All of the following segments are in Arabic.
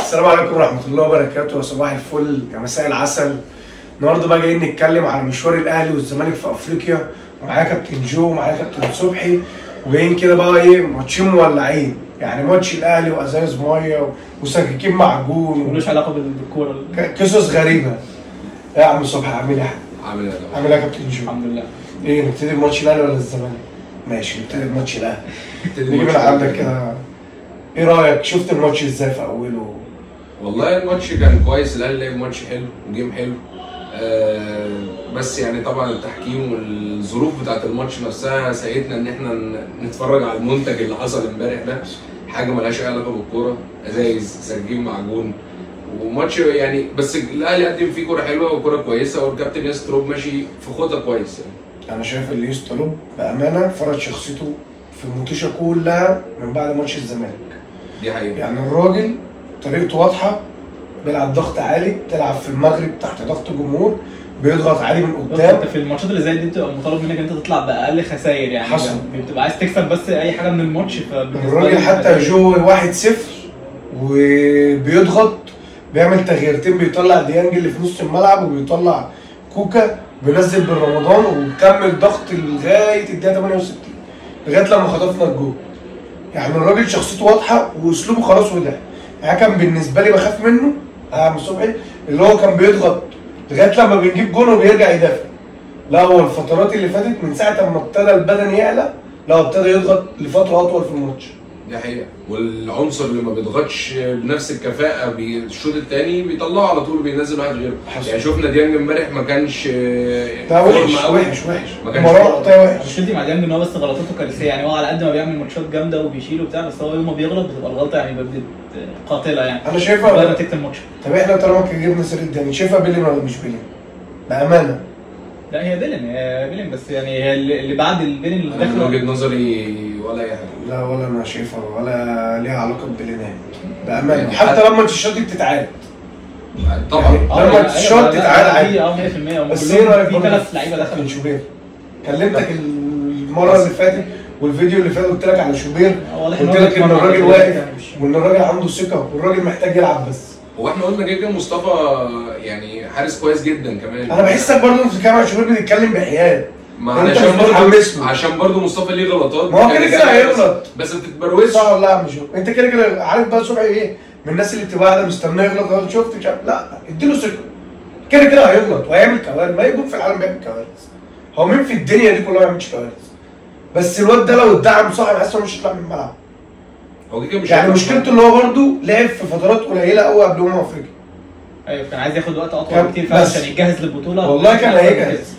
السلام عليكم ورحمة الله وبركاته، صباح الفل يا مساء العسل. النهارده بقى جايين نتكلم على مشوار الأهلي والزمالك في أفريقيا، ومعايا كابتن جو ومعايا كابتن صبحي، وجايين كده بقى إيه ماتشين مولعين، يعني ماتش الأهلي وأزايز مية وسكاكين معجون ملوش علاقة بالكورة، قصص غريبة. يا عم صبحي عامل إيه؟ عامل ايه؟ عامل إيه يا كابتن جو؟ الحمد لله. إيه نبتدي بماتش الأهلي ولا الزمالك؟ ماشي نبتدي بماتش الأهلي. نيجي من عندك كده، إيه رأيك؟ شفت الماتش إزاي في أوله؟ والله الماتش كان كويس، الاهلي لعب ماتش حلو وجيم حلو. بس يعني طبعا التحكيم والظروف بتاعت الماتش نفسها ساعدتنا ان احنا نتفرج على المنتج اللي حصل امبارح ده، حاجه ملهاش اي علاقه بالكوره، ازايز سجين معجون وماتش يعني. بس الاهلي قدم فيه كوره حلوه وكوره كويسه، والكابتن ياسر تروب ماشي في خطه كويس يعني. انا شايف اللي يستلو بامانه فرض شخصيته في المنتشة كلها من بعد ماتش الزمالك. دي حقيقه. يعني الراجل طريقته واضحه، بيلعب ضغط عالي، بتلعب في المغرب تحت ضغط جمهور، بيضغط عالي من قدام. انت في الماتشات اللي زي دي بتبقى مطالب منك ان انت تطلع باقل خسائر، يعني حصل. بتبقى عايز تكسب بس اي حاجه من الماتش. الراجل حتى جو 1-0 وبيضغط، بيعمل تغييرتين، بيطلع ديانج اللي في نص الملعب وبيطلع كوكا، بينزل بن رمضان، وبكمل ضغط لغايه الدقيقه 68 لغايه لما خطفنا الجول. يعني الراجل شخصيته واضحه واسلوبه خلاص وضح. يعني كان بالنسبه لي بخاف منه عم صبحي، اللي هو كان بيضغط لغايه لما بنجيب جول وبيرجع يدافع. لا هو الفترات اللي فاتت من ساعه ما ابتدى البدن يعلى، لا هو ابتدى يضغط لفتره اطول في الماتش. دي حقيقة. والعنصر اللي ما بيضغطش بنفس الكفاءة بالشوط الثاني بيطلعه على طول، بينزل واحد غيره. يعني شفنا ديانج امبارح ما كانش ده وحش ما كانش وحش. مشكلتي مع ديانج ان هو بس غلطاته كارثيه، يعني هو على قد ما بيعمل ماتشات جامده وبيشيل وبتاع، بس هو يوم ما بيغلط بتبقى الغلطه يعني قاتله يعني. انا شايفها بقى نتيجه الماتش. طب احنا طالما جبنا سيره ديانج، شايفها بيلين ولا مش بيلين؟ بامانه لا هي بيلين بس يعني هي اللي بعد البيلين اللي داخل. من وجهة نظري ولا اي حاجة. لا ولا انا شايفها ولا ليها علاقه ببيلينات بامانه، يعني حتى لما التيشيرت دي بتتعاد طبعا يعني لما التيشيرت تتعاد عادي. 100%. بس ايه رايك في 3 لعيبه دخلوا من شوبير؟ كلمتك المره اللي فاتت والفيديو اللي فات قلت لك على شوبير، قلت لك ان الراجل واقف وان الراجل عنده ثقه والراجل محتاج يلعب بس. هو احنا قلنا كده مصطفى يعني حارس كويس جدا كمان. انا بحسك برضه انت بتتكلم على شوبير بتتكلم بحياد. عشان برضه مصطفى ليه غلطات. ما هو كده كده هيغلط بس ما تتبروزش. صح ولا لا؟ مش انت كده كده عارف بقى صبحي ايه من الناس اللي بتبقى قاعده مستنيه يغلط. شفت مش عارف، لا اديله ثقه، كده كده هيغلط وهيعمل كوارث. ما يكون في العالم بيعمل كوارث، هو مين في الدنيا دي كلها ما بيعملش كوارث؟ بس الواد ده لو اتدعم صح انا حاسس انه مش هيطلع من الملعب. هو كده مش يعني مشكلته ان هو برضه لعب في فترات قليله قوي قبل افريقيا. ايوه كان عايز ياخد وقت اطول بكتير عشان يتجهز للبطوله. والله كان هيجهز،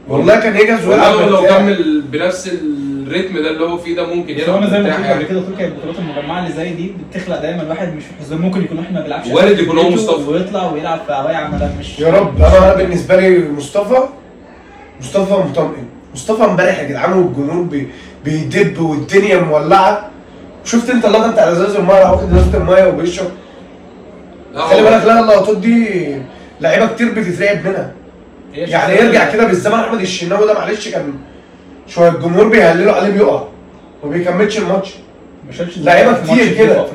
والله كان يجهز ويلعب. لو كمل بنفس الريتم ده اللي هو فيه ده ممكن يلعب. انا زي ما قلت قبل كده، قلت لك البطولات المجمعه اللي زي دي بتخلق دايما واحد مش في حزام، ممكن يكون احنا ما بنلعبش، وارد يكون هو مصطفى ويطلع ويلعب في هوايه عملات مش. يا رب. انا بالنسبه لي مصطفى مطمئن. مصطفى امبارح يا جدعان والجمهور بيدب والدنيا مولعه. شفت انت اللقطه بتاع ازاز الميه، واخد ازازه الميه وبيشرب. خلي بالك، لا اللقطات دي لعيبه كتير بتترعب منها. يعني يرجع كده بالزمن احمد الشناوي ده، معلش كان شويه الجمهور بيهللوا عليه بيقع وما بيكملش الماتش. لعيبه كتير كده.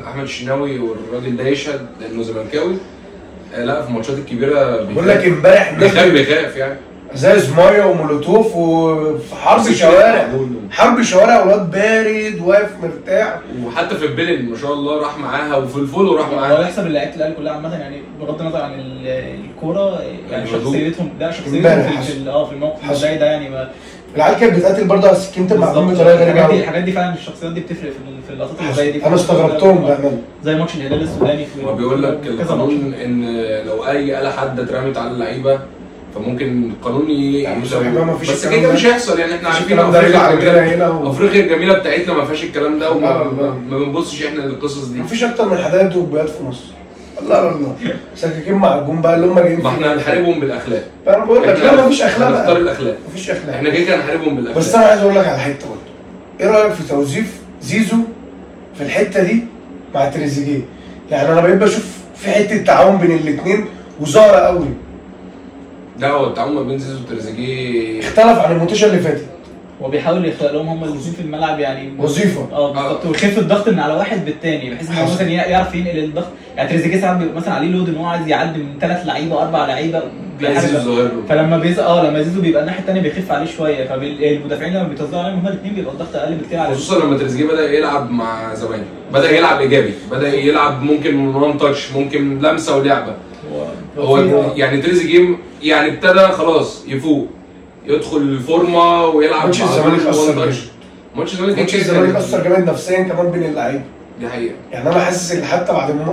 احمد الشناوي والراجل ده يشهد انه زملكاوي. لا في الماتشات الكبيره بقول لك امبارح بيخاف يعني. ازاز ميه ومولوتوف وفي حرب شوارع والواد بارد واقف مرتاح. وحتى في البيلين ما شاء الله راح معاها، وفي الفولو راح معاها. هو يحسب اللعيبه الاهلي كلها عامه، يعني بغض النظر عن الكوره، يعني شخصيتهم في الموقف زي ده يعني. العيال كانت بتقاتل برضه على سكينه المعلومه بطريقه غريبه قوي. الحاجات دي فعلا الشخصيات دي بتفرق في اللقطات اللي زي دي. انا استغربتهم بامانه، زي ماتش الهلال السوداني. هو بيقول لك القانون ان لو اي آلة حاده اترمت على اللعيبه فممكن القانون بس كده مش هيحصل. يعني احنا عارفين افريقيا الجميله بتاعتنا ما فيهاش الكلام ده، وما بنبصش احنا للقصص دي. مفيش اكتر من حدائق وبيات في مصر. الله سكاكين معجون بقى اللي هم جايين. ما احنا هنحاربهم بالاخلاق. انا بقول لك لا مفيش اخلاق، هنختار الاخلاق. مفيش اخلاق، احنا كده هنحاربهم بالاخلاق. بس انا عايز اقول لك على حته برضه. ايه رايك في توظيف زيزو في الحته دي مع تريزيجيه؟ يعني انا بقيت بشوف في حته تعاون بين الاثنين وظاهره قوي. لا هو التعاون ما بين زيزو وتريزيجيه اختلف عن الماتش اللي فاتت. هو بيحاول يخلق لهم هم الاثنين في الملعب يعني وظيفه. بالظبط، ويخف الضغط من على واحد بالتاني بحيث ان هو مثلا يعرف ينقل الضغط. يعني تريزيجيه ساعات بيبقى مثلا عليه لود ان هو عايز يعدي من 3 لعيبه 4 لعيبه فلما لما زيزو بيبقى الناحيه الثانيه بيخف عليه شويه، فالمدافعين لما بيتوزعوا عليهم هما الاثنين بيبقى الضغط اقل بكتير عليه، خصوصا لما تريزيجيه بدا يلعب مع زمايله، بدا يلعب ايجابي، بدا يلعب ممكن وان تاتش، ممكن لمسه ولعبه. هو يعني تريزيجيه يعني ابتدى خلاص يفوق، يدخل الفورمه ويلعب. ماتش الزمالك اثر جامد. ماتش الزمالك اثر جامد نفسيا كمان بين اللعيبه. دي حقيقه. يعني انا حاسس ان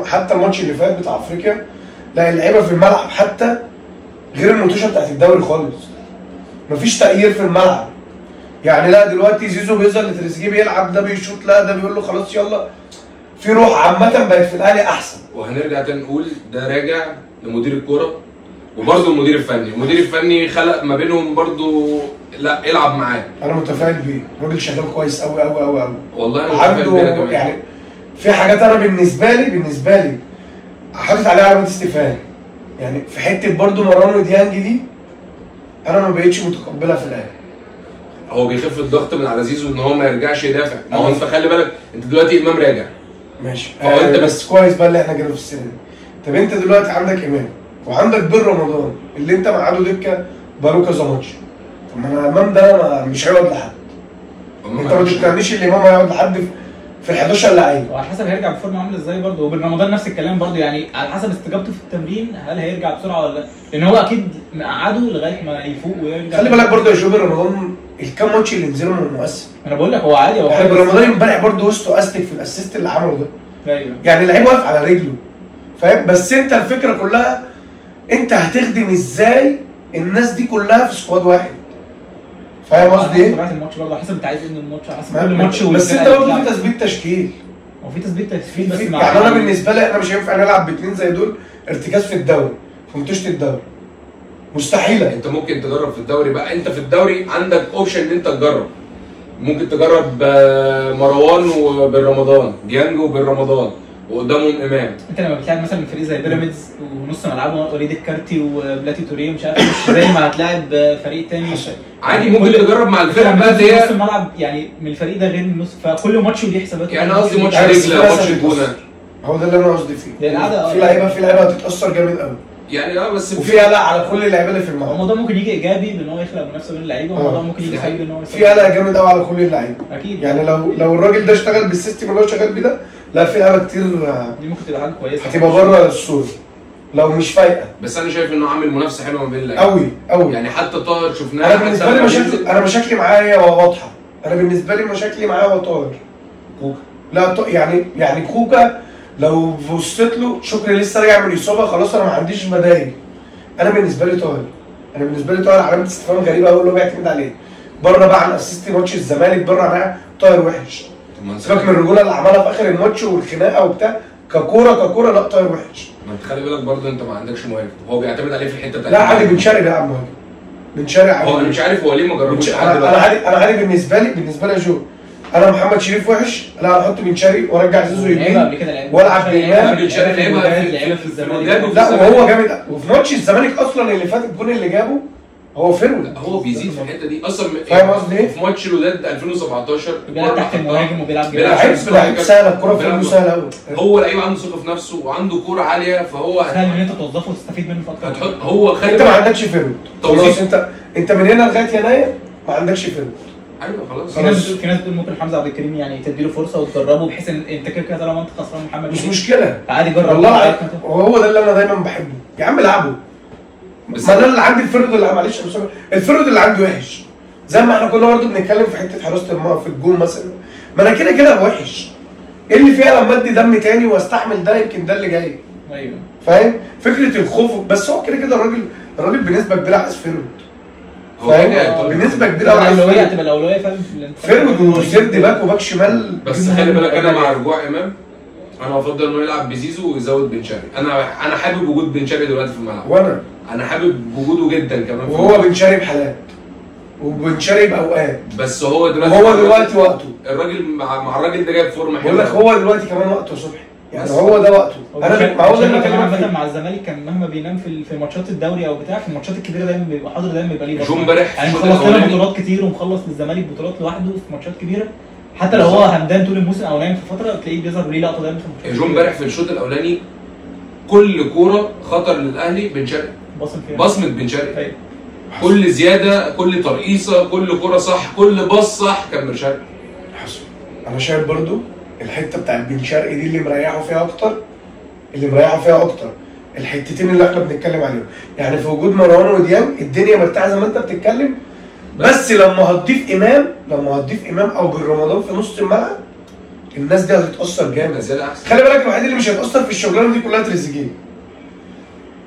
حتى الماتش اللي فات بتاع افريقيا، لا اللعيبه في الملعب حتى غير المنتوشه بتاعت الدوري خالص. مفيش تغيير في الملعب. يعني لا دلوقتي زيزو بيظهر لتريزيجيه بيلعب، ده بيشوط، لا ده بيقول له خلاص يلا. في روح عامه بقت في الاهلي احسن. وهنرجع تاني نقول ده راجع لمدير الكوره وبرده المدير الفني، المدير الفني خلق ما بينهم برده، لا العب معاه. انا متفائل بيه، الراجل شغال كويس قوي قوي قوي قوي. والله انا متفائل بيه كمان. يعني في حاجات انا بالنسبه لي حاطط عليها علامه استفهام. يعني في حته برده مروان وديانج دي انا ما بقتش متقبلها في الاهلي. هو بيخف الضغط من على زيزو ان هو ما يرجعش يدافع، ما هو انت خلي بالك انت دلوقتي امام راجع ماشي. انت بس كويس بقى اللي احنا جينا في السنه دي. طب انت دلوقتي عندك امام وعندك بن رمضان اللي انت مقعده دكه بقاله كذا ماتش. طب ما انا امام ده مش هيقعد لحد. انت ما تقنعنيش ان امام هيقعد لحد في ال 11 لعيب. وعلى حسب هيرجع بفورمه عامله ازاي برضه، وبن رمضان نفس الكلام برضه، يعني على حسب استجابته في التمرين هل هيرجع بسرعه ولا لا، لان هو اكيد مقعده لغايه ما يفوق ويرجع. خلي بالك برضه يا جو، بن رمضان الكام ماتش اللي نزلوا من مؤثر. انا بقول لك هو عادي، هو بن رمضان امبارح برضه وسطه استك في الاسيست اللي عمله ده. ايوه يعني اللعيب واقف على رجله، فاهم؟ بس انت الفكره كلها انت هتخدم ازاي الناس دي كلها في سكواد واحد، فاهم قصدي ايه؟ طبيعه الماتش برضه حسب انت عايز ايه من الماتش، حسب كل ماتش. بس انت برضه في تثبيت تشكيل، هو في تثبيت تشكيل بس يعني انا بالنسبه لي انا مش هينفع نلعب باثنين زي دول ارتكاز في الدوري في منتوشه الدوري، مستحيله. انت ممكن تجرب في الدوري بقى، انت في الدوري عندك اوبشن ان انت تجرب، ممكن تجرب مروان وبن رمضان، ديانج وبن رمضان وقدامهم امام. انت لما بتلعب مثلا فريق زي بيراميدز ونص ملعبه وليد الكارتي وبلاتي توريه مش عارف مش زي ما هتلاعب فريق تاني عادي ممكن تجرب مع الفرق بقى اللي هي نص الملعب، يعني من الفريق ده غير النص، فكل ماتش وليه حساباته. يعني قصدي ماتش رجله ماتش الجونه، هو ده اللي انا قصدي فيه. في لعيبه هتتاثر جامد قوي يعني بس وفي قلق على كل اللعيبه اللي في الملعب. الموضوع ممكن يجي ايجابي بان هو يخلق منافسه بين اللعيبه، والموضوع ممكن يجي سلبي ان هو في قلق جامد قوي على كل اللعيبه اكيد. يعني لو الراجل ده اشتغل بالسيستم اللي هو شغال بيه ده، لا في لعيبه كتير دي ممكن تبقى حاجه كويسه هتبقى بره الصوره لو مش فايقه. بس انا شايف انه عامل منافسه حلوه ما بين اللعيبه قوي يعني حتى طاهر شفناه. انا بالنسبه لي مشاكلي معاه واضحه. انا بالنسبه لي مشاكلي معاه هو طاهر. كوكا لا يعني كوكا لو بصيت له شكري لسه راجع من الاصابه خلاص انا ما عنديش بدايل. انا بالنسبه لي طاهر علامه استفهام غريبه قوي اللي هو بيعتمد عليه. بره بقى عن اسيست ماتش الزمالك، بره معاه طاهر وحش. سيبك من الرجوله اللي عملها في اخر الماتش والخناقه وبتاع، ككوره لا طاهر وحش. ما انت خلي بالك برضه انت ما عندكش مهاجم، هو بيعتمد عليه في الحته بتاعت لا عادي بن شرقي بيلعب مهاجم. بن شرقي عادي. هو انا مش عارف هو ليه ما جربوش لحد دلوقتي. انا عادي بالنسبه لي يا جو، انا محمد شريف وحش، لا انا احط بن شرقي وارجع زيزو يمين والعب بامام. بن شرقي لعبها في الزمالك، لا وهو جامد. وفي ماتش الزمالك اصلا اللي فات الجون اللي جابه هو فيرود. هو بيزيد في الحته دي اصلا. فاهم قصدي ايه؟ في ماتش الوداد 2017 بيلعب تحت المهاجم وبيلعب لعيب سهله، الكوره في رجله سهله قوي. هو لعيب عنده ثقه في نفسه وعنده كوره عاليه، فهو سهل ان انت توظفه وتستفيد منه في اكتر. هتحط هو انت ما عندكش فيرود خلاص. انت من هنا لغايه يناير ما عندكش فيرود. ايوه خلاص. في ناس بتقول ممكن حمزه عبد الكريم يعني تديله فرصه وتجربه، بحيث ان انت كده طالما انت خسران محمد مش مشكله عادي جرب والله. وهو ده اللي انا دايما بحبه يا عم العبه. بس ما انا اللي عندي الفرد اللي معلش الفرد اللي عندي وحش، زي ما احنا كنا برضه بنتكلم في حته حراسه المرمى في الجون مثلا. ما انا كده وحش، ايه اللي فيها لما ادي دم تاني واستحمل ده يمكن ده اللي جاي. ايوه فاهم فكره الخوف. بس هو كده الراجل بنسبه كبيره عايز فيرود. فاهم بنسبه كبيره قوي الاولويه هتبقى الاولويه فعلا فيرود وسيرد باك وباك شمال. بس خلي بالك انا مع رجوع امام انا افضل انه يلعب بزيزو ويزود بن شرقي. انا حابب وجود بن شرقي دلوقتي في الملعب، انا حابب وجوده جدا كمان. وهو بن شرقي بحالات وبن شرقي باوقات، بس هو دلوقتي وقته. الراجل مع الراجل ده جايب فورمه حلوه. بقول لك هو دلوقتي كمان وقته صبحي. يعني هو ده وقته. انا معقول لما كان عامه مع الزمالك كان مهما بينام في ماتشات الدوري او بتاع، في الماتشات الكبيره دايما بيبقى حاضر، دايما بيبقى ليه امبارح يعني مخلص لنا بطولات كتير ومخلص للزمالك بطولات لوحده في ماتشات كبيره، حتى لو هو همدان طول الموسم او نايم في فتره تلاقيه بيظهر ليه لقطه دايما في الماتشات. جون امبارح في الشوط الاولاني كل كوره خطر للاهلي بن شرقي، بصمه بن شرقي، كل زياده، كل ترقيصه، كل كوره صح، كل باص صح كان بن شرقي. حصل. انا شايف برضو الحته بتاعت بن شرقي دي اللي مريحه فيها اكتر، الحتتين اللي احنا بنتكلم عليهم، يعني في وجود مروان وديانج الدنيا مرتاحه زي ما انت بتتكلم، بس لما هتضيف امام او بن رمضان في نص الملعب الناس دي هتتاثر جامد. خلي بالك الوحيد اللي مش هيتاثر في الشغلانه دي كلها تريزيجيه.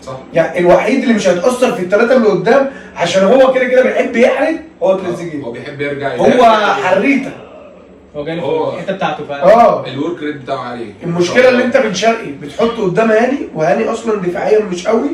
صح. يعني الوحيد اللي مش هيتاثر في الثلاثه اللي قدام عشان هو كده بيحب يحرد هو تريزيجيه. هو بيحب يرجع، هو حريته، هو جاي في الحته بتاعته فعلا. الورك ريت بتاعه عالي. المشكله اللي انت بن شرقي بتحطه قدام هاني، وهاني اصلا دفاعيا مش قوي،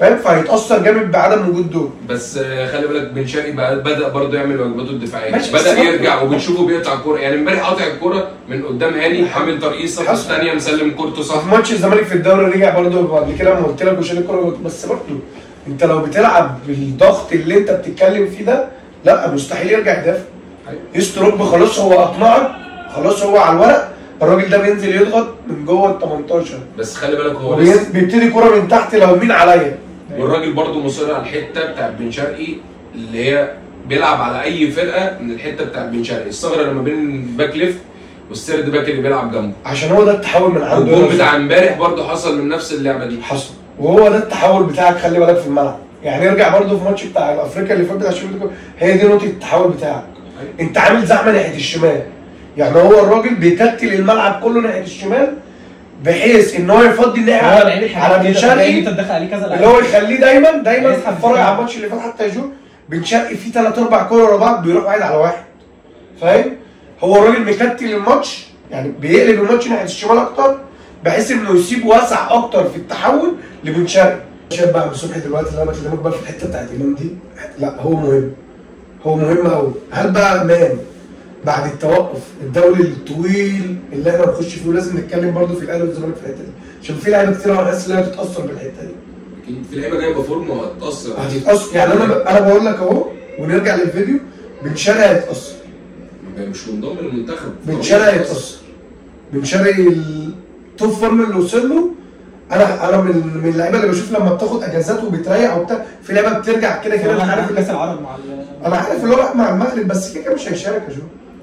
فاهم؟ فهيتاثر جامد بعدم وجود دول. بس خلي بالك بن شرقي بدا برضه يعمل واجباته الدفاعيه، بدا يرجع وبنشوفه بيقطع الكوره، يعني امبارح قاطع الكوره من قدام هاني، عامل ترقيصه الثانيه مسلم كورته صح. في ماتش الزمالك في الدوري رجع برضه قبل كده لما قلت لك وشال الكوره، بس برضه انت لو بتلعب بالضغط اللي انت بتتكلم فيه ده لا مستحيل يرجع يدافع. يستروب خلاص هو اقنعك، خلاص هو على الورق الراجل ده بينزل يضغط من جوه ال 18. بس خلي بالك هو بيبتدي كوره من تحت لو مين عليا. والراجل برضه مصر على الحته بتاع بن شرقي اللي هي بيلعب على اي فرقه من الحته بتاع بن شرقي، الثغره اللي ما بين الباك ليفت والسيرد باك اللي بيلعب جنبه، عشان هو ده التحول من عنده. الجول بتاع امبارح برضه حصل من نفس اللعبه دي. حصل، وهو ده التحول بتاعك، خلي بالك في الملعب. يعني ارجع برضه في ماتش بتاع افريقيا اللي فات بتاع الشباب، هي دي نقطه التحول بتاعك. انت عامل زحمه ناحيه الشمال، يعني هو الراجل بيكتل الملعب كله ناحيه الشمال بحيث ان هو يفضي الناحيه على بن شرقي، اللي هو يخليه دايما اتفرج على الماتش اللي فات حتى يشوف بن شرقي فيه 3 4 كوره ورا بعض بيروح واحد على واحد، فاهم؟ هو الراجل مكتل الماتش، يعني بيقلب الماتش ناحيه الشمال اكتر بحيث انه يسيب واسع اكتر في التحول لبن شرقي. شايف بقى من صبحي دلوقتي اللي انا بكلمك بقى في الحته بتاعت امام دي، لا هو مهم قوي. هل بقى امام بعد التوقف الدولي الطويل اللي احنا بنخش فيه، ولازم نتكلم برضه في الاهلي والزمالك في الحته دي، عشان في لعيبه كتير قوي حاسس ان هي هتتاثر بالحته دي. اكيد في لعيبه جايبه فورمه وهتتاثر. يعني انا بقول لك اهو، ونرجع للفيديو، بن شرقي هيتاثر. مش منضم للمنتخب. بن شرقي هيتاثر. بن شرقي التوب فورم اللي وصل له، انا من اللعيبه اللي بشوف لما بتاخد اجازات وبتريح وبتاع، في لعيبه بترجع كده انا عارف كاس العرب انا عارف اللي هو راح مع المغرب، بس كده مش هيشارك يا جو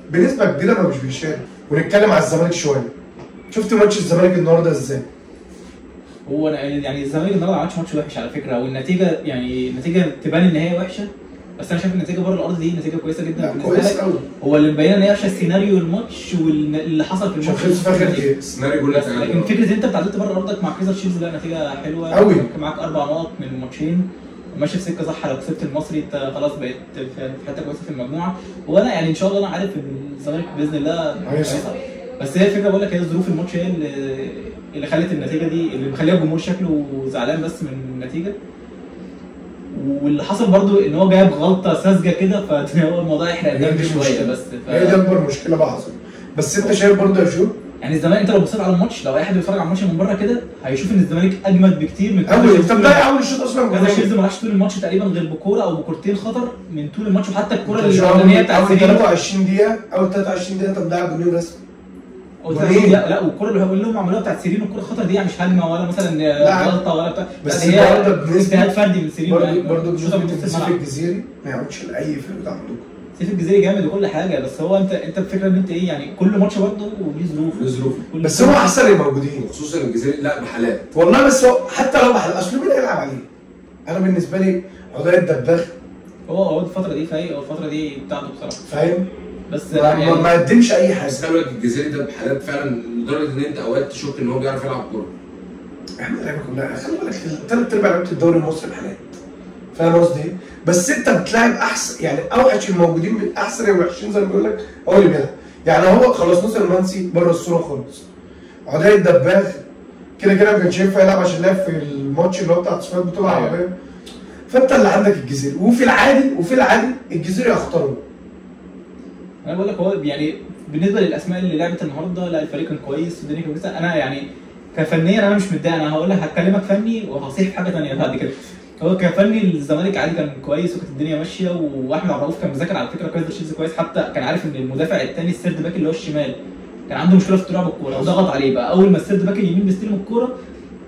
بنسبه كبيره، ما مش بيشارك. ونتكلم على الزمالك شويه. شفت ماتش الزمالك النهارده ازاي؟ هو يعني الزمالك النهارده ما عملش ماتش وحش على فكره، والنتيجه يعني النتيجه تبان ان هي وحشه، بس انا شايف النتيجه بره الارض دي نتيجه كويسه جدا بالنسبه لك. هو اللي مبين ان هي وحشه السيناريو الماتش واللي حصل في الماتش. السيناريو بيقول لك لكن فكره انت بتعادلت بره ارضك مع كايزر تشيفز، لا نتيجه حلوه قوي، معاك 4 نقط من الماتشين، ماشي في سكه صح. لو كسبت المصري انت خلاص بقيت في حته كويسه في المجموعه، وانا يعني ان شاء الله انا عارف ان الزمالك باذن الله كويسه، بس هي الفكره بقول لك، هي ظروف الماتش هي اللي خلت النتيجه دي، اللي مخليه الجمهور شكله زعلان بس من النتيجه. واللي حصل برضو ان هو جايب غلطه ساذجه كده، فهو الموضوع يحرق الدم شويه بس. هي دي اكبر مشكله بقى حصلت. بس انت شايف برضو يا شو، يعني الزمالك انت لو بصيت على الماتش، لو اي حد بيتفرج على الماتش من بره كده هيشوف ان الزمالك اجمد بكتير من اول. انت مضيع اول الشوط اصلا. كذا شيرز ما راحش طول الماتش تقريبا غير بكوره او بكورتين خطر من طول الماتش، وحتى الكوره الاولانيه بتاعت اول 23 دقيقه انت مضيع جولين رسمي. لا والكوره اللي هم عملوها بتاعت سيرين، الكوره الخطر دي مش هجمه ولا مثلا غلطه ولا بتاع، بس هي اجتهاد فردي من سيرين. برضه سيف الجزيري ما يقعدش لاي فرقه عندكم. سيف الجزيري جامد وكل حاجه، بس هو انت الفكره ان انت ايه، يعني كل ماتش برضه وليه ظروف. بس هو احسن الموجودين، خصوصا الجزيري. لا بحالات والله، بس هو حتى لو بحالات اصل مين هيلعب عليه؟ انا بالنسبه لي عضاء الدباغ هو الفتره دي فايق، الفتره دي بتاعته بصراحه، فاهم؟ بس ما قدمش اي حاجه. بس خلي بالك الجزيري ده بحالات فعلا، لدرجه ان انت اوقات تشك ان هو بيعرف يلعب كوره. احنا اللعيبه كلها خلي بالك 3/4 لعيبه الدوري المصري بحالات، فاهم قصدي ايه؟ بس انت بتلاعب احسن، يعني اوحش الموجودين من احسن الوحشين زي ما بيقول لك هو اللي بيلعب. يعني هو خلاص نصر المنسي بره الصوره خالص. عضاء الدباغ كده ما كانش ينفع يلعب عشان لعب في الماتش اللي هو بتاع تصفيات البطوله العربيه. فانت اللي عندك الجزيري، وفي العادي الجزيري اختاره. انا بقول لك هو يعني بالنسبه للاسماء اللي لعبت النهارده، لا الفريق كان كويس والدنيا كانت كويسه. انا يعني كفنيا انا مش متضايق، انا هقول لك هكلمك فني وهصيح في حاجه ثانيه بعد كده. هو كفني الزمالك عادي كان كويس وكانت الدنيا ماشيه، واحمد عبد الرؤوف كان مذاكر على فكره كويس تشيلسي كويس، حتى كان عارف ان المدافع الثاني السيرد باك اللي هو الشمال كان عنده مشكله في الطلوع بالكوره وضغط عليه. بقى اول ما السيرد باك اليمين بيستلم الكوره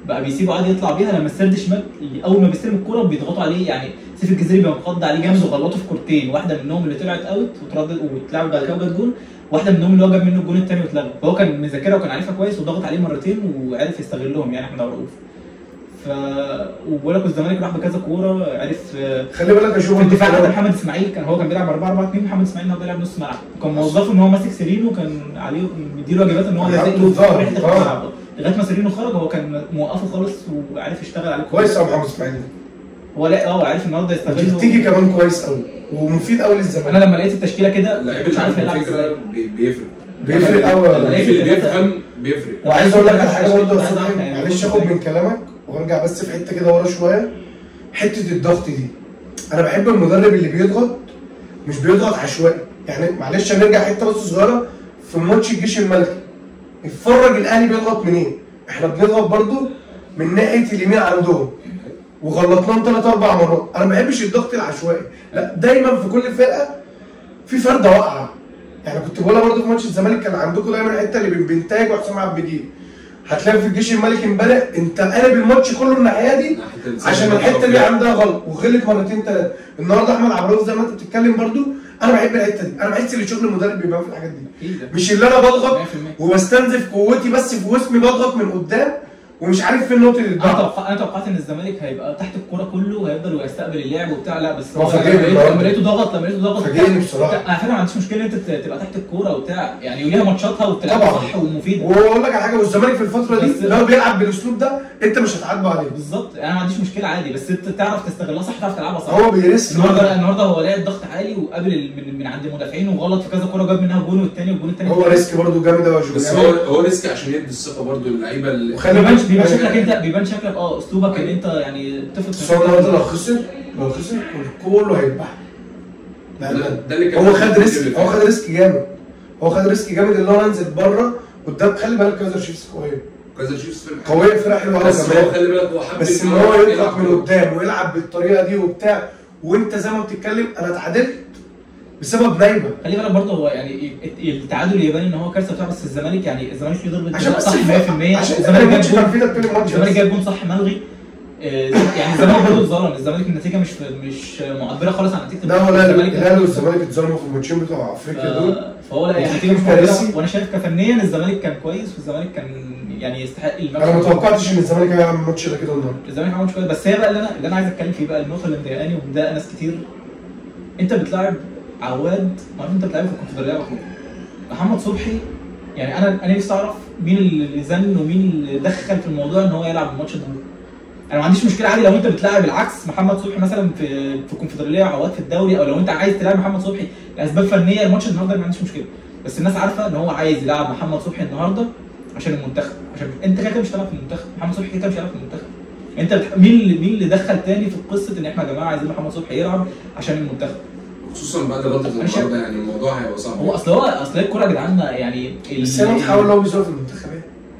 بقى بيسيبه عادي يطلع بيها، لما السيرد شمال اول ما بيستلم الكوره بيضغطوا عليه. يعني سيف الجزيري بينقض عليه جامد وغلطه في كورتين، واحده منهم اللي طلعت اوت وتردد واتلعب بعد كده وجت جول، واحده منهم اللي هو جاب منه الجول الثاني واتلغى. فهو كان مذاكرها وكان عارفها كويس وضغط عليه مرتين وعرف يستغلهم يعني احمد عبد الرؤوف. وبقول لك الزمالك راح بكذا كوره عرف. خلي بالك اشوف في الدفاع ده محمد اسماعيل كان كان بيلعب 4-4-2، محمد اسماعيل النهارده بيلعب نص ملعب، كان موظفه ان هو ماسك سيرينو وكان عليه مديله واجبات ان هو لازق له في حته الملعب لغايه ما سيرينو خرج. هو كان موقفه خالص وعارف يشتغل عليه كويس قوي محمد اسماعيل. هو لا عارف النهارده يستغله، تيجي كمان كويس قوي ومفيد قوي للزمالك. انا لما لقيت التشكيله كده مش عارف يلعب ازاي. بيفرق قوي، اللي بيفهم بيفرق. وعايز اقول لك على حاجه برضه، معلش اخد من كلامك وارجع بس في حته كده ورا شويه. حته الضغط دي انا بحب المدرب اللي بيضغط، مش بيضغط عشوائي. يعني معلش هنرجع حته بس صغيره في ماتش الجيش الملكي، اتفرج الاهلي بيضغط منين. احنا بنضغط برضه من ناحيه اليمين عندهم وغلطناهم 3-4 مرات. انا ما بحبش الضغط العشوائي، لا دايما في كل فرقه في فرده واقعه. يعني كنت بقولها برضه في ماتش الزمالك، كان عندكم دايما الحته اللي بين بنتاج وحسام عبد المجيد. هتلاقي في الجيش الملكي امبارح انت قالب الماتش كله الناحيه دي عشان الحته دي عندها غلط وغلط مرتين ثلاثه. النهارده احمد عبد الرؤوف زي ما انت بتتكلم برضه، انا بحب الحته دي. انا بحس ان شغل المدرب بيبان في الحاجات دي، مش اللي انا بضغط وبستنزف قوتي بس في وسمي بضغط من قدام ومش عارف فين نقطه الضغط. انا توقعت ان الزمالك هيبقى تحت الكوره كله وهيفضل يستقبل اللعب وبتاع، لا بس لما لقيته ضغط فاجئني بصراحه. انا فعلا ما عنديش مشكله انت تبقى تحت الكوره وبتاع يعني، وليها ماتشاتها وبتلعب صح ومفيده. واقول لك على حاجه، والزمالك في الفتره دي لو بيلعب بالاسلوب ده انت مش هتعاتبه عليه. بالظبط، انا ما عنديش مشكله عادي، بس انت تعرف تستغلها صح، تعرف تلعبها صح. هو بيرسك النهارده هو لعب ضغط عالي وقابل من عند المدافعين وغلط في كذا كوره، جاب منها جون والثاني هو ريسك برضه جامد قوي. بس هو ريسك عشان يدي الثقه برضه للعيبه اللي بيبان شكلك انت، بيبان شكلك اسلوبك ان انت يعني تفرض. النهارده لو خسر كله هيتباع. ده اللي كان هو خد ريسك جامد. اللي هو انزل بره قدام. خلي بالك كايزر شيفز قويه فرقه حلوه قوي كمان، خلي بالك هو حب بس ان هو يضغط من قدام ويلعب بالطريقه دي وبتاع. وانت زي ما بتتكلم انا اتعادلت بسبب نايمه. خلي بالك برضه هو يعني التعادل الياباني ان هو كارثه بتاع، بس الزمالك يعني الزمالك فيه ضربه جزاء صح 100%. عشان الزمالك جاب جون صح ملغي. يعني الزمالك برضه اتظلم، الزمالك النتيجه مش معبره خالص عن نتيجه الزمالك. لا والزمالك اتظلموا في الماتشين بتوع افريقيا دول. فهو لا يعني النتيجه مش معبره، وانا شايف كفنيا الزمالك كان كويس والزمالك كان يعني يستحق المكسب. انا ما توقعتش ان الزمالك هيعمل الماتش ده كده النهارده. الزمالك عمل ماتش كويس، بس هي بقى اللي انا عايز اتكلم فيه بقى النقطه اللي مضايقاني ومضايقه ناس كتير. انت بتلاعب عواد، عارف انت بتلعبه في الكونفدراليه على طول. محمد صبحي يعني انا نفسي اعرف مين اللي زن ومين اللي دخل في الموضوع ان هو يلعب الماتش ده. انا ما عنديش مشكله عادي لو انت بتلاعب العكس محمد صبحي مثلا في الكونفدراليه عواد في الدوري، او لو انت عايز تلعب محمد صبحي لاسباب فنيه الماتش النهارده ما عنديش مشكله. بس الناس عارفه ان هو عايز يلعب محمد صبحي النهارده عشان المنتخب، عشان انت كده مش هتلعب في المنتخب. محمد صبحي كده مش هيلعب في المنتخب. انت مين اللي دخل تاني في قصه ان احنا يا جماعه عايزين محمد صبحي يلعب عشان المنتخب، خصوصا بعد غلطه النهارده. يعني الموضوع هيبقى صعب. هو اصل الكوره يا جدعان يعني بس انا بحاول لو بيظهر في المنتخب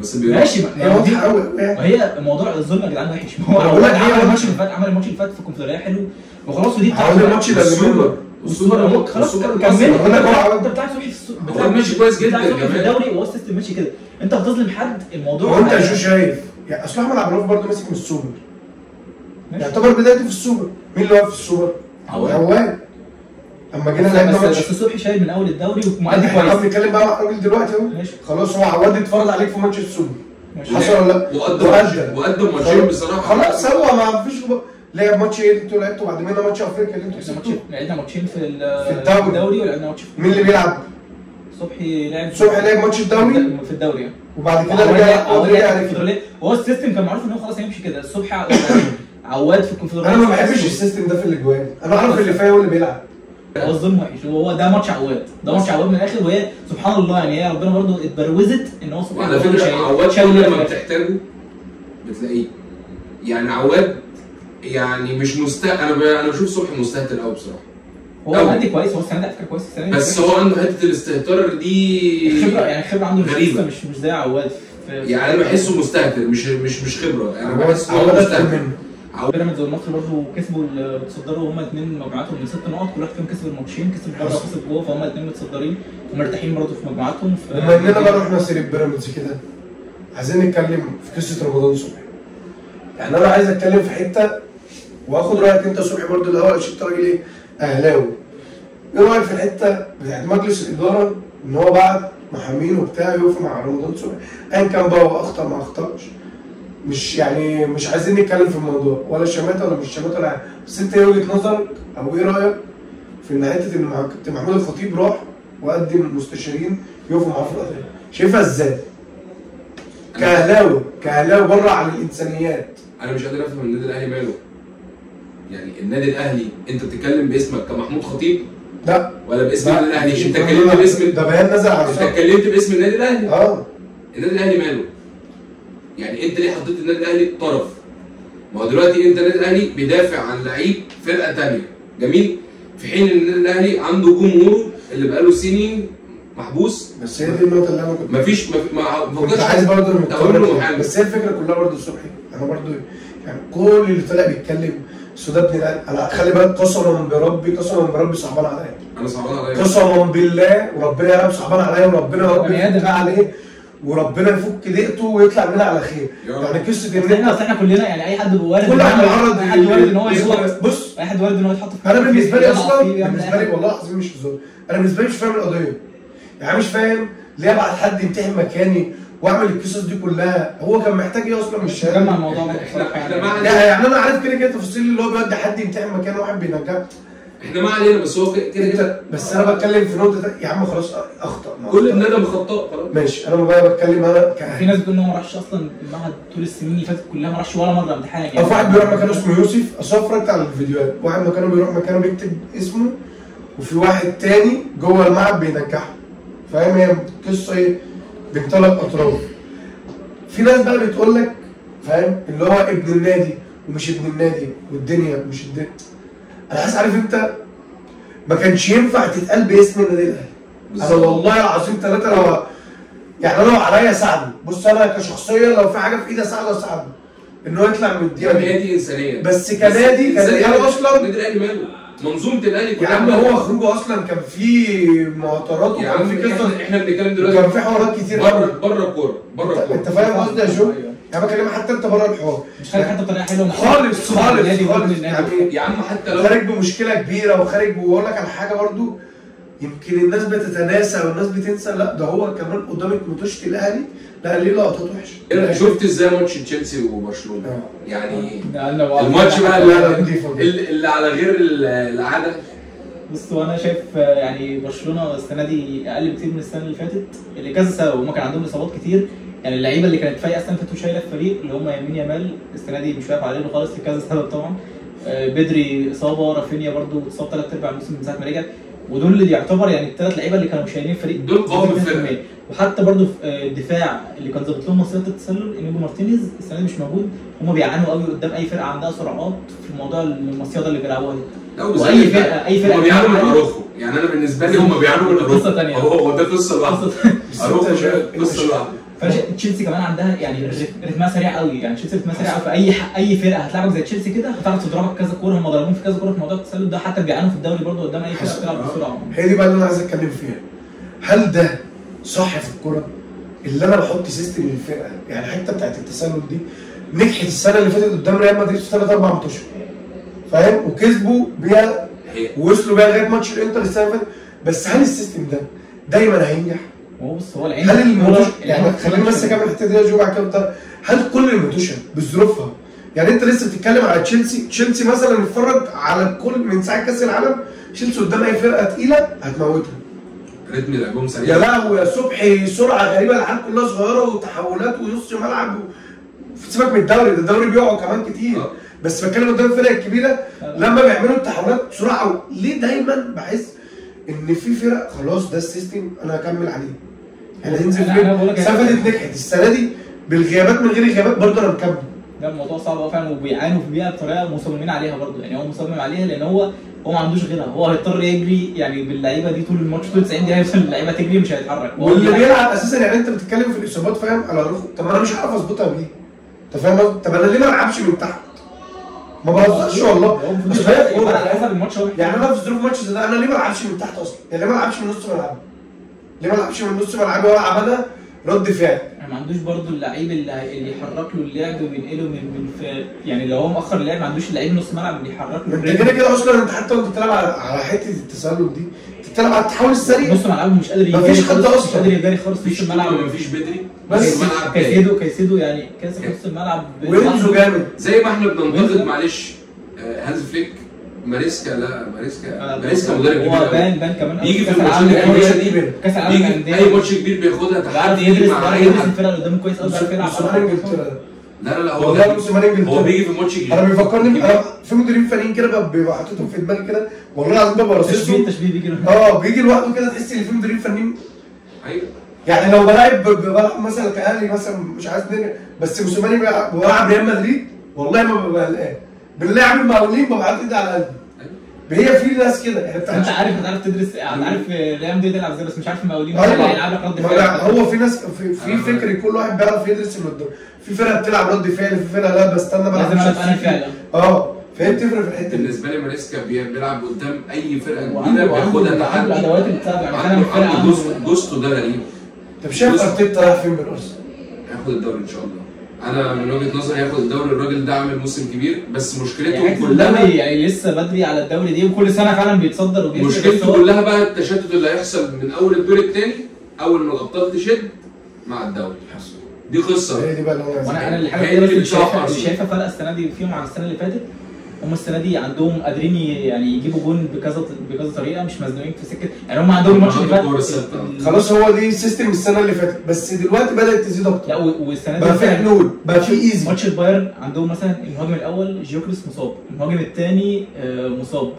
بس ماشي. ما هي موضوع الظلم يا جدعان وحش. ما هو عمل الماتش اللي فات في الكونفدراليه حلو وخلاص، ودي بتاع الماتش اللي السوبر خلاص كمل. انت بتاع صبحي بتاع ماشي كويس جدا في الدوري وهو السيستم ماشي كده، انت هتظلم حد الموضوع. وانت شو شايف يعني اصل احمد عبد الرؤوف برضه ماسك من السوبر، يعتبر بدايته في السوبر. مين اللي واقف في السوبر؟ عواد. اما جينا لعبنا ماتش بس صبحي شايل من اول الدوري ومؤدي كويس. احنا بنتكلم بقى مع الراجل دلوقتي اهو. خلاص هو عواد اتفرج عليك في ماتش السوبر، حصل ولا لا؟ وقدم ماتشين بصراحه. خلاص هو ما فيش لعب ماتش ايه انتوا لعبتوا بعد مننا ماتش افريقيا اللي انتوا كسبتوه. لعبنا ماتشين في الدوري ولعبنا ماتش مين اللي بيلعب؟ صبحي لعب ماتش الدوري في الدوري وبعد كده رجع هو السيستم كان معروف ان هو خلاص هيمشي كده. الصبح عواد في الكونفدراليه. انا ما بحبش السيستم ده في الاجوان، انا عارف اللي فيا هو اللي بيلعب. هو الظلم وحش، هو ده ماتش عواد، من الاخر. وهي سبحان الله يعني هي ربنا برضه اتبروزت ان هو سبحان الله. على فكره عواد كل لما بتحتاجه بتلاقيه. يعني عواد يعني مش انا بشوف صبحي مستهتر قوي بصراحه. هو مادي كويس، هو السنه دي على فكره كويس بس هو عنده حته الاستهتار دي الخبره، يعني الخبره عنده غريبه، مش زي عواد يعني انا بحسه مستهتر مش خبره، يعني هو بحس هو ده مستهتر. بيراميدز والمصري برضه كسبوا اتصدروا هما الاثنين مجموعاتهم من 6 نقط، كل واحد فيهم كسب الماتشين، كسب بره وكسب جوه، فهم الاثنين متصدرين ومرتاحين برضه في مجموعاتهم. بما اننا بقى رحنا سيرة بيراميدز كده، عايزين نتكلم في قصه رمضان صبحي. يعني انا عايز اتكلم في حته واخد رايك انت صبحي برضه الاول عشان انت راجل ايه؟ اهلاوي. ايه رايك في الحته بتاعت مجلس الاداره ان هو بعد محامين وبتاع يقف مع رمضان صبحي ايا كان بقى هو اخطا ما اخطاش؟ مش يعني مش عايزين نتكلم في الموضوع ولا شماته ولا مش شماته ولا حاجه، بس انت ايه وجهه نظرك او ايه رايك في ان حته ان كابتن محمود الخطيب راح وقدم مستشارين يقفوا معاه في القضيه؟ شايفها ازاي؟ كاهلاوي بره عن الانسانيات. انا مش قادر افهم النادي الاهلي ماله. يعني النادي الاهلي انت بتتكلم باسمك كمحمود خطيب؟ لا ولا باسم النادي الاهلي؟ انت اتكلمت باسم ده بيان نزل على انت اتكلمت باسم النادي الاهلي. النادي الاهلي ماله؟ يعني انت ليه حطيت النادي الاهلي طرف؟ ما هو دلوقتي انت النادي الاهلي بيدافع عن لعيب فرقه ثانيه، جميل؟ في حين ان النادي الاهلي عنده جمهوره اللي بقاله سنين محبوس. بس هي دي النقطه اللي انا كنت مفيش كنت عايز برضه بس هي الفكره كلها برضه صبحي، انا برضه يعني كل اللي طلع بيتكلم ده ابن انا خلي بالك قسما بربي صعبان عليا. انا صعبان عليا قسما بالله وربنا يا رب صعبان عليا وربنا يا رب يفك عليه وربنا يفك ضيقته ويطلع منها على خير. يعني قصه ان احنا كلنا يعني اي حد وارد كل واحد معرض ان هو يغلط. بص اي حد وارد ان هو يتحط في انا بالنسبه لي اصلا بالنسبه لي والله العظيم مش هزار، انا بالنسبه لي مش فاهم القضيه. يعني مش فاهم ليه ابعت حد يمتحن مكاني واعمل القصص دي كلها؟ هو كان محتاج ايه اصلا؟ مش فاهم الموضوع. يعني انا عارف كده تفاصيل اللي هو بيودي حد يمتحن مكان واحد بينجح. احنا ما علينا، بس هو كده بس انا بتكلم في نقطه يا عم خلاص اخطا كل الندم خطاء خلاص ماشي. انا بقى بتكلم انا في ناس بتقول ان هو ما راحش اصلا المعهد طول السنين اللي فاتت كلها، ما راحش ولا مره امتحان. يعني او واحد بيروح مكانه اسمه يوسف، اصل انا اتفرجت على الفيديوهات، واحد مكانه بيروح مكانه بيكتب اسمه وفي واحد تاني جوه المعهد بينجحه. فاهم هي قصه ايه؟ بين 3 اطراف. في ناس بقى بتقول لك فاهم اللي هو ابن النادي ومش ابن النادي والدنيا مش الدنيا. انا عايز عارف انت ما كانش ينفع تتقال باسم النادي الاهلي. انا والله العظيم 3 لو يعني انا لو عليا اساعده، بص انا كشخصيه لو في حاجه في ايدي اساعده ان هو يطلع من الدنيا. نادي انسانيه بس كنادي انا اصلا النادي الاهلي ماله؟ منظومه الاهلي يا عم هو خروجه اصلا كان في معطرات وكان في قصص. احنا بنتكلم دلوقتي كان في حوارات كتير بره الكوره انت فاهم قصدي يا جو؟ يعني بكلمك حتى انت بره الحوار مش خارج حتى بطريقه حلوه خالص يعني يا عم حتى لو خارج بمشكله كبيره وخارج واقول لك على حاجه برضو يمكن الناس بتتناسى والناس بتنسى. لا ده هو كمان قدام ماتشات الاهلي لا ليه لقطات وحشه. شفت ازاي ماتش تشيلسي وبرشلونه؟ يعني الماتش بقى اللي على غير العاده. بص وانا شايف يعني برشلونه السنه دي اقل بكتير من السنه اللي فاتت لكذا سبب. هم كان عندهم اصابات كتير، يعني اللعيبه اللي كانت فايقه السنه اللي فاتت وشايله الفريق اللي هم يمين يامال السنه دي مش واقف عليهم خالص لكذا سبب طبعا. بدري اصابه، رافينيا برده اتصاب 3/4 الموسم من ساعه ما رجع، ودول اللي يعتبر يعني ال3 لعيبه اللي كانوا شايلين الفريق دول قوام الفرقه. وحتى برده في الدفاع اللي كان ظابط لهم مصيده التسلل انيجو مارتينيز السنه دي مش موجود. هم بيعانوا قوي قدام اي فرقه عندها سرعات في موضوع المصيده اللي بيلعبوها دي. واي فرقه هم بيعانوا من اروخو. يعني انا بالنسبه لي هم بيعانوا من اروخو. قصه ثانيه هو ده قصه لوحده. اروخو قصه لوحده. تشيلسي كمان عندها يعني رتمها سريع قوي. يعني تشيلسي رتمها سريع قوي، في اي فرقه هتلعبك زي تشيلسي كده هتعرف تضربك كذا كوره. هم ضربوهم في كذا كوره في موضوع التسلل ده، حتى بيعانوا في الدوري برضه قدام اي فرقه بتلعب بسرعه. هي دي بقى اللي انا عايز اتكلم فيها. هل ده صح في الكوره؟ اللي انا بحط سيستم للفرقه، يعني الحته بتاعت التسلل دي نجحت السنه اللي فاتت قدام ريال مدريد في 3-4 ماتشات فاهم، وكسبوا بيها ووصلوا بيها لغايه ماتش الانتر السنه اللي فاتت. بس هل السيستم ده دايما هينجح؟ بص هو العين هل الموتوشه يعني خلينا بس اكمل الحته دي يا جو بعد كده. هل كل الموتوشه بظروفها؟ يعني انت لسه بتتكلم على تشيلسي مثلا اتفرج على كل من ساعه كاس العالم تشيلسي قدام اي فرقه تقيله هتموتها. رتم لعبهم سريع يا لهوي يا صبحي، سرعه غريبه، العيال كلها صغيره وتحولات ونص ملعب سيبك من الدوري ده، الدوري بيقعوا كمان كتير. بس بتكلم قدام الفرق الكبيره لما بيعملوا التحولات سرعه. ليه دايما بحس ان في فرق خلاص ده السيستم انا هكمل عليه. يعني هننزل فين؟ سفلت نجحت السنه دي بالغيابات من غير غيابات برضه انا مكمل. ده الموضوع صعب قوي فعلا، وبيعانوا في بيها بطريقه مصممين عليها برضه. يعني هو مصمم عليها لان هو هو ما عندوش غيرها، هو هيضطر يجري يعني باللعيبه دي طول الماتش، طول 90 دقيقه هيفضل اللعيبه تجري مش هيتحرك. واللي بيلعب اساسا يعني انت بتتكلم في الاصابات فاهم على رخو، طب انا مش عارف اظبطها بايه؟ انت فاهم قصدي؟ طب انا ليه ما العبش من تحت؟ ما بهزرش والله. مش فاهم على حسب الماتش هو يعني انا في ظروف ماتش زي ده انا ليه ما العبش من تحت اصلا؟ يعني ليه ما العبش من نص ملعبي؟ ليه ما العبش من نص ملعبي والعب انا رد فعل؟ ما عندوش برضو اللعيب اللي يحرك له اللعب وينقله من يعني لو هو مؤخر اللعب ما عندوش اللعيب نص ملعب اللي يحرك له. انت كده كده اصلا انت حتى وانت بتلعب على حته التسلل دي انت بتلعب على التحول السريع. نص ملعبه مش قادر يجاري، مفيش حد اصلا مش قادر يجاري خالص في نص الملعب. مفيش بدري بس كايسيدو يعني كاسح نص الملعب وينزو جامد زي ما احنا بننتقد معلش هانز فليك ماريسكا. لا ماريسكا مدرب كبير هو بان كمان بيجي في الماتشات الكبيره دي كاس العالم اي ماتش كبير بياخدها تحدي يدرس مع اي حد. الفرقه اللي قدامه كويس قوي بيعرف يلعب. موسيماني انجلترا لا هو بيجي في الماتش انا بيفكرني انا في مديرين فنيين كده بيبقى حاططهم في دماغي كده والله العظيم ببقى راصصهم. تشبيه بيجي بيجي لوحده كده تحس ان في مديرين فنيين. ايوه يعني لو بلعب مثلا كاهلي مثلا مش عايز نرجع بس موسيماني بلعب ريال مدريد والله ما ببقى قلقان باللاعب المقاولين ببقى ايدي على قلبي. هي في ناس كده يعني انت عارف تدرس، عارف ريال مدريد يلعب ازاي بس مش عارف المقاولين هيلعب لك رد فعل. هو في ناس في فكر كل واحد بيعرف يدرس اللي قدامه. في فرقه بتلعب رد فعل، في فرقه لا بستنى بلعب لازم انا فعلا فهي بتفرق في الحته دي. بالنسبه لي ماريسكا بيلعب قدام اي فرقه جديده وعنده بياخدها تحدي. الادوات اللي تساعده يعني عنده جوستو ده غريب. طب شايف ارتيتا رايح فين بالارسنال؟ هياخد الدوري ان شاء الله. انا من وجهه نظري هياخد الدوري. الراجل ده عامل موسم كبير بس مشكلته يعني كلها يعني لسه بدري على الدوري دي وكل سنه فعلا بيتصدر وبيفرق. مشكلته كلها بقى التشتت اللي هيحصل من اول الدور الثاني اول ما الابطال تشد مع الدوري. دي قصه هي دي بقى اللي هو وانا الحاجه اللي شايفه فرق السنه دي فيهم عن السنه اللي فاتت. هم السنه دي عندهم قادرين يعني يجيبوا جون بكذا طريقه، مش مزنوقين في سكه. يعني هم عندهم الماتش اللي فات خلاص هو دي سيستم السنه اللي فاتت بس دلوقتي بدات تزيد اكتر. لا والسنه دي بقى في حلول بقى في ايزي. ماتش البايرن عندهم مثلا المهاجم الاول جيوكريس مصاب، المهاجم الثاني مصاب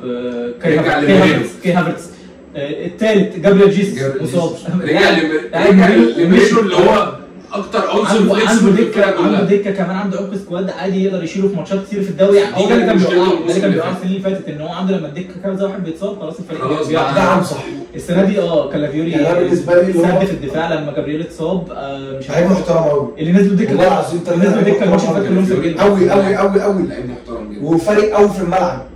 كي هافرتس، الثالث جابريل جيسوس مصاب. رجع لميشو اللي هو اكتر عنصر عنده دكه كمان، عنده عمق سكواد عادي يقدر يشيله في ماتشات كتير في الدوري. هو ده اللي كان بيقع السنين اللي فاتت ان هو عنده لما الدكه كذا واحد بيتصاب خلاص الفريق بيقع. صح السنه دي كالافيوري يعني بالنسبه لي سد في الدفاع لما جابرييل اتصاب. مش لعيب محترم قوي اللي نزلوا دكه والله العظيم نزلوا دكه الماتش اللي فات كلهم سجلوا قوي لعيب محترم جدا وفريق قوي في الملعب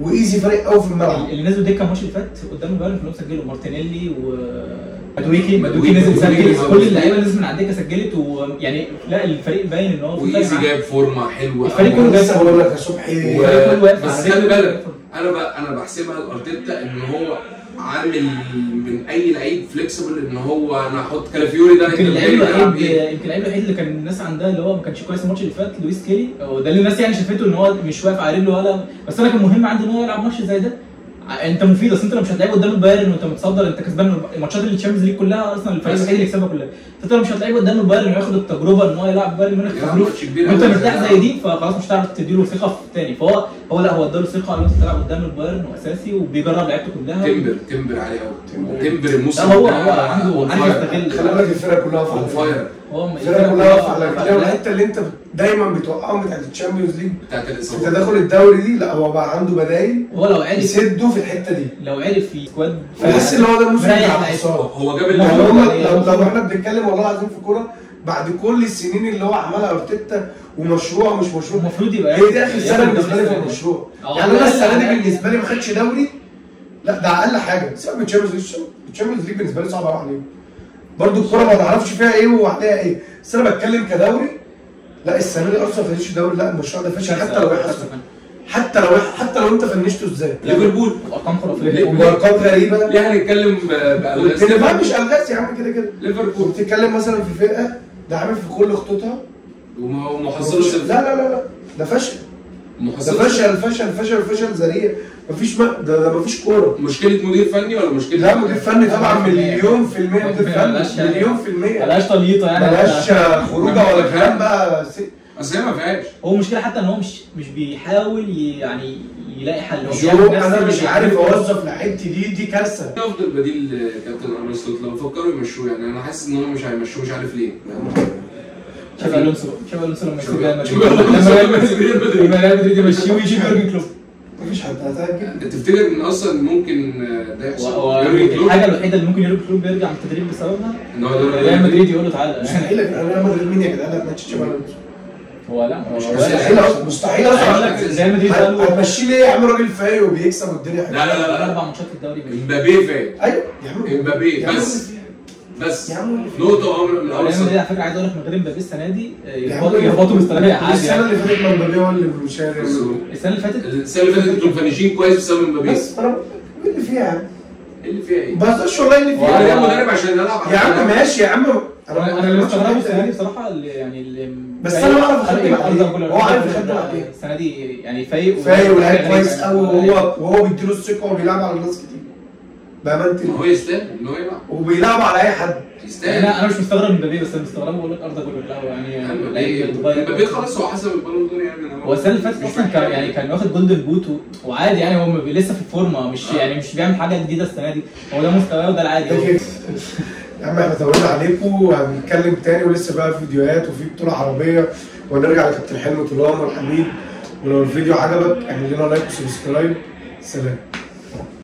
وايزي فريق قوي في الملعب. اللي نزلوا دكه الماتش اللي فات قدام البايرن كلهم سجلوا. مارتينيلي مادوكي نزل سجل، كل اللعيبه نزل من على الدكه سجلت. ويعني لا الفريق باين ان هو وايزي جايب فورمه حلوه. الفريق كله لسه بقول لك يا صبحي بس خلي بالك انا بحسبها لارتيتا ان هو عامل من اي لعيب فليكسبل ان هو انا احط كالافيوري ده. يمكن اللعيب الوحيد اللي كان الناس عندها اللي هو ما كانش كويس الماتش اللي فات لويس كيلي، وده اللي الناس يعني شافته ان هو مش واقف على رجله ولا. بس انا كان مهم عندي ان هو يلعب ماتش زي ده. انت مفيد اصل انت لو مش هتلاعب قدام البايرن وانت متصدر انت كسبان الماتشات اللي الشامبيونز ليج كلها اصلا الفريق الوحيد اللي يكسبها كلها. انت لو مش هتلاعب قدام البايرن وياخد التجربه ان هو يلعب بايرن ميونخ وانت مرتاح زي دي فخلاص مش هتعرف تديله ثقه تاني. فهو لا هو اداله ثقه ان انت تلعب قدام البايرن واساسي وبيجرب لعيبته كلها. تمبر عليه قوي. تمبر الموسم هو عنده يستغل. خلي بالك الفرقه كلها فاير. الفرقه كلها على الحته اللي انت دايما بتوقعهم بتاعت الشامبيونز ليج بتاعت الاصابات تدخل الدوري دي. لا هو بقى عنده بدايل هو لو عرف يسدوا في الحته دي. لو عرف في سكواد بحس ان هو ده الموسم بتاع الاصابه. هو جاب لو احنا بنتكلم والله العظيم في كوره بعد كل السنين اللي هو عملها ارتيتا ومشروع مش مشروع المفروض يبقى هي دي اخر سنه بالنسبه لي في المشروع. يعني انا السنه دي بالنسبه لي ما خدش دوري. لا ده اقل حاجه. سيبك من الشامبيونز ليج بالنسبه لي صعبه قوي عليهم. برضه الكوره ما نعرفش فيها ايه وعليها ايه. بس انا بتكلم كدوري. لا السنه دي ارسنال ما فازش دوري. لا المشروع ده فاشل حتى لو انت فنشته ازاي. ليفربول ارقام خرافيه وارقام غريبه. ليه هنتكلم بالغاز؟ لا مش الغاز يا عم كده. ليفربول بتتكلم مثلا في فرقه ده عامل في كل خطوطها ومحصله صفر. لا ده فشل. ده فشل ذريع. مفيش كوره. مشكله مدير فني ولا مشكله؟ لا مدير فني طبعا مليون في المية. مدير فني مليون في المية. بلاش تليطه يعني بلاش خروجه ولا كلام بقى. بس هي ما فيهاش. هو المشكله حتى ان هو مش بيحاول يعني يلاقي حل. انا مش عارف اوظف لعيبتي دي كارثه. افضل بديل كابتن ارني سلوت لو فكروا يمشوه. يعني انا حاسس ان هم مش هيمشوه مش عارف ليه. شاف الونسو لما يسيب ريال مدريد يمشيه ويجيب يورجن كلوب. مفيش حد هتأجل. تفتكر ان اصلا ممكن ده يحصل؟ الحاجه الوحيده اللي ممكن يورجن كلوب يرجع من التدريب بسببها ان هو ريال مدريد يقول له تعالى. مستحيل ريال مدريد مين يا جدعان ماتش تشابي الونسو؟ هو لا مستحيل اصلا. ريال مدريد هتمشيه ليه يا عم؟ راجل فايق وبيكسب والدنيا حلوه. لا 4 ماتشات في الدوري. امبابي فايق. ايوه يا عم امبابي بس نقطه عمر من اول ريال مدريد على فكره عايز اقول لك من غير امبابي السنه دي يهبطوا مستريح عادي. السنه اللي فاتت ما امبابي هو اللي مشارك. السنه اللي فاتت انتوا مفنشين كويس بسبب امبابي. بس انا ايه اللي فيها يا عم؟ ايه اللي فيها ايه؟ بس والله اللي فيها يا مدرب عشان نلعب يا عم ماشي يا عم. انا اللي مستغربه السنه دي بصراحه اللي بس انا بعرف هو عارف يخدم عليه السنه دي يعني فايق ولعب كويس قوي وهو بيديله الثقه وبيلعب على الناس كتير بامانتي. هو يستاهل ان هو يلعب وبيلعب على اي حد يستاهل. انا مش مستغرب من مبابي بس انا مستغرب بقول لك اردا جولر يعني مبابي خلاص هو حسب البالون دور يعني. هو السنه اللي فاتت اصلا كان واخد جولدن بوت وعادي يعني هو لسه في الفورمه مش يعني مش بيعمل حاجه جديده السنه دي. هو ده مستواه وده العادي. يا عم احنا طولنا عليكم وهنتكلم تاني ولسه بقى فيديوهات وفي بطوله عربيه ونرجع لكابتن حلمي طولان والحميد. ولو الفيديو عجبك اعمل لنا لايك وسبسكرايب. سلام.